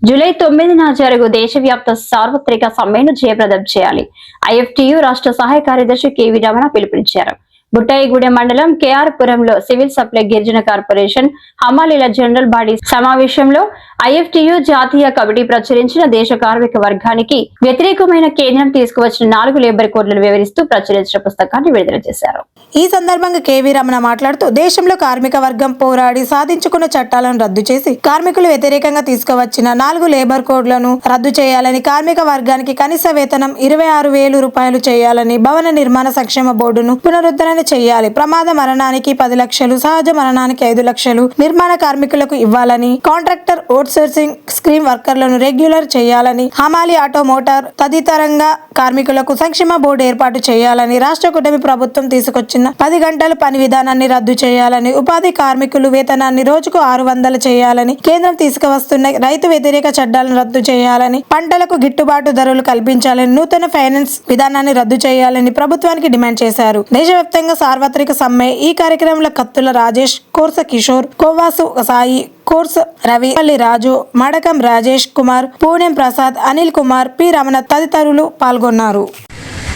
July 9న జరుగు దేశవ్యాప్త సార్వత్రిక సమ్మెను జయప్రదం చేయాలి. ఐఎఫ్టియు రాష్ట్ర సహాయ కార్యదర్శి కెవి రమణ పిలుపునిచ్చారు. బుట్టాయిగూడెం మండలం కేఆర్ పురంలో సివిల్ సప్లై గిరిజన కార్పొరేషన్ హమాలీల జనరల్ బాడీ సమావేశంలో ఐఎఫ్టియు జాతీయ కమిటీ ప్రచురించిన దేశ కార్మిక వర్గానికి వ్యతిరేకమైన కేంద్రం తీసుకువచ్చిన 4 లేబర్ కోడ్లను వివరిస్తూ ప్రచురించిన పుస్తకాన్ని విడుదల చేశారు. ఈ సందర్భంగా కెవి రమణ మాట్లాడుతూ దేశంలో కార్మిక వర్గం పోరాడి సాధించుకున్న చట్టాలను రద్దు చేసి కార్మికులు వ్యతిరేకంగా తీసుకువచ్చిన 4 లేబర్ కోడ్లను రద్దు చేయాలని, కార్మిక వర్గానికి కనీస వేతనం 26,000 రూపాయలు చేయాలని, భవన నిర్మాణ సంక్షేమ బోర్డును పునరుద్ధరణ చేయాలి, ప్రమాద మరణానికి 10 లక్షలు, సహజ మరణానికి 5 లక్షలు నిర్మాణ కార్మికులకు ఇవ్వాలని, కాంట్రాక్టర్ అవుట్సోర్సింగ్ స్కీమ్ వర్కర్లను రెగ్యులర్ చేయాలని, హమాలి ఆటో మోటార్ తదితరంగా కార్మికులకు సంక్షేమ బోర్డు ఏర్పాటు చేయాలని, రాష్ట్ర కూటమి ప్రభుత్వం తీసుకొచ్చిన 10 గంటల పని విధానాన్ని రద్దు చేయాలని, ఉపాధి కార్మికులు వేతనాన్ని రోజుకు 600 చేయాలని, కేంద్రం తీసుకువస్తున్న రైతు వ్యతిరేక చట్టాలను రద్దు చేయాలని, పంటలకు గిట్టుబాటు ధరలు కల్పించాలని, నూతన ఫైనాన్స్ విధానాన్ని రద్దు చేయాలని ప్రభుత్వానికి డిమాండ్ చేశారు. దేశవ్యాప్తంగా సార్వత్రిక సమ్మె. ఈ కార్యక్రమంలో కత్తుల రాజేష్, కోర్స కిషోర్, కోవాసు సాయి, కోర్స్ రవి, పల్లి రాజు, మడకం రాజేష్ కుమార్, పూణెం ప్రసాద్, అనిల్ కుమార్, పి రమణ తదితరులు పాల్గొన్నారు.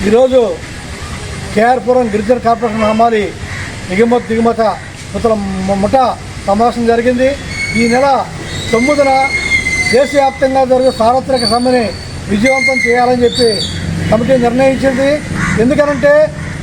ఈరోజు కేఆర్పురం గిరిజన కార్పొరేషన్ హమాలి దిగుమత ముఠా సమావేశం జరిగింది. ఈ నెల 9న దేశవ్యాప్తంగా జరిగే సార్వత్రిక సమ్మెని విజయవంతం చేయాలని చెప్పి కమిటీ నిర్ణయించింది. ఎందుకనంటే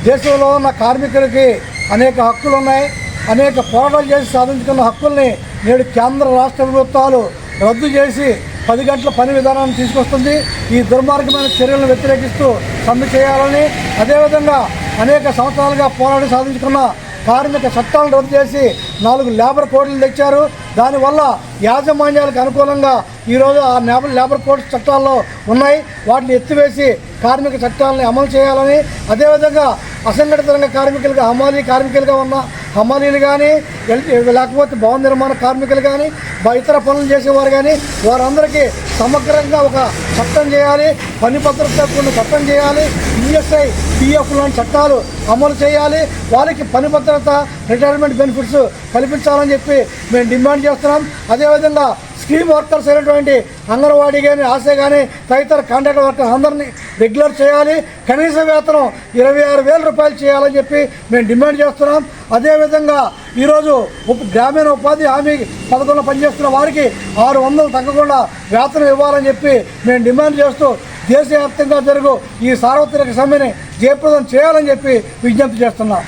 దేశంలో ఉన్న కార్మికులకి అనేక హక్కులు ఉన్నాయి. అనేక పోరాటాలు చేసి సాధించుకున్న హక్కుల్ని నేడు కేంద్ర రాష్ట్ర ప్రభుత్వాలు రద్దు చేసి 10 గంటల పని విధానాన్ని తీసుకొస్తుంది. ఈ దుర్మార్గమైన చర్యలను వ్యతిరేకిస్తూ సమ్మె చేయాలని, అదేవిధంగా అనేక సంవత్సరాలుగా పోరాడి సాధించుకున్న కార్మిక చట్టాలను రద్దు చేసి 4 లేబర్ కోడ్లు తెచ్చారు. దానివల్ల యాజమాన్యాలకు అనుకూలంగా ఈరోజు ఆ లేబర్ కోడ్ చట్టాల్లో ఉన్నాయి. వాటిని ఎత్తివేసి కార్మిక చట్టాలని అమలు చేయాలని, అదేవిధంగా అసంఘటిత రంగ కార్మికులుగా హమాలీ కార్మికులుగా ఉన్న హమాలీలు కానీ, లేకపోతే భవన నిర్మాణ కార్మికులు కానీ, ఇతర పనులు చేసేవారు కానీ వారందరికీ సమగ్రంగా ఒక చట్టం చేయాలి. పని భద్రత కొన్ని చట్టం చేయాలి. ఈఎస్ఐ, పిఎఫ్ లాంటి చట్టాలు అమలు చేయాలి. వారికి పని భద్రత, రిటైర్మెంట్ బెనిఫిట్స్ కల్పించాలని చెప్పి మేము డిమాండ్ చేస్తున్నాం. అదేవిధంగా స్కీమ్ వర్కర్స్ అయినటువంటి అంగన్వాడీ కానీ, ఆశ కానీ తదితర కాంట్రాక్ట్ వర్కర్స్ అందరినీ రెగ్యులర్ చేయాలి. కనీస వేతనం 26,000 రూపాయలు చేయాలని చెప్పి మేము డిమాండ్ చేస్తున్నాం. అదేవిధంగా ఈరోజు గ్రామీణ ఉపాధి హామీ పథకంలో పనిచేస్తున్న వారికి 600 తగ్గకుండా వేతనం ఇవ్వాలని చెప్పి మేము డిమాండ్ చేస్తూ దేశవ్యాప్తంగా జరుగు ఈ సార్వత్రిక సమ్మెని జయప్రదం చేయాలని చెప్పి విజ్ఞప్తి చేస్తున్నాం.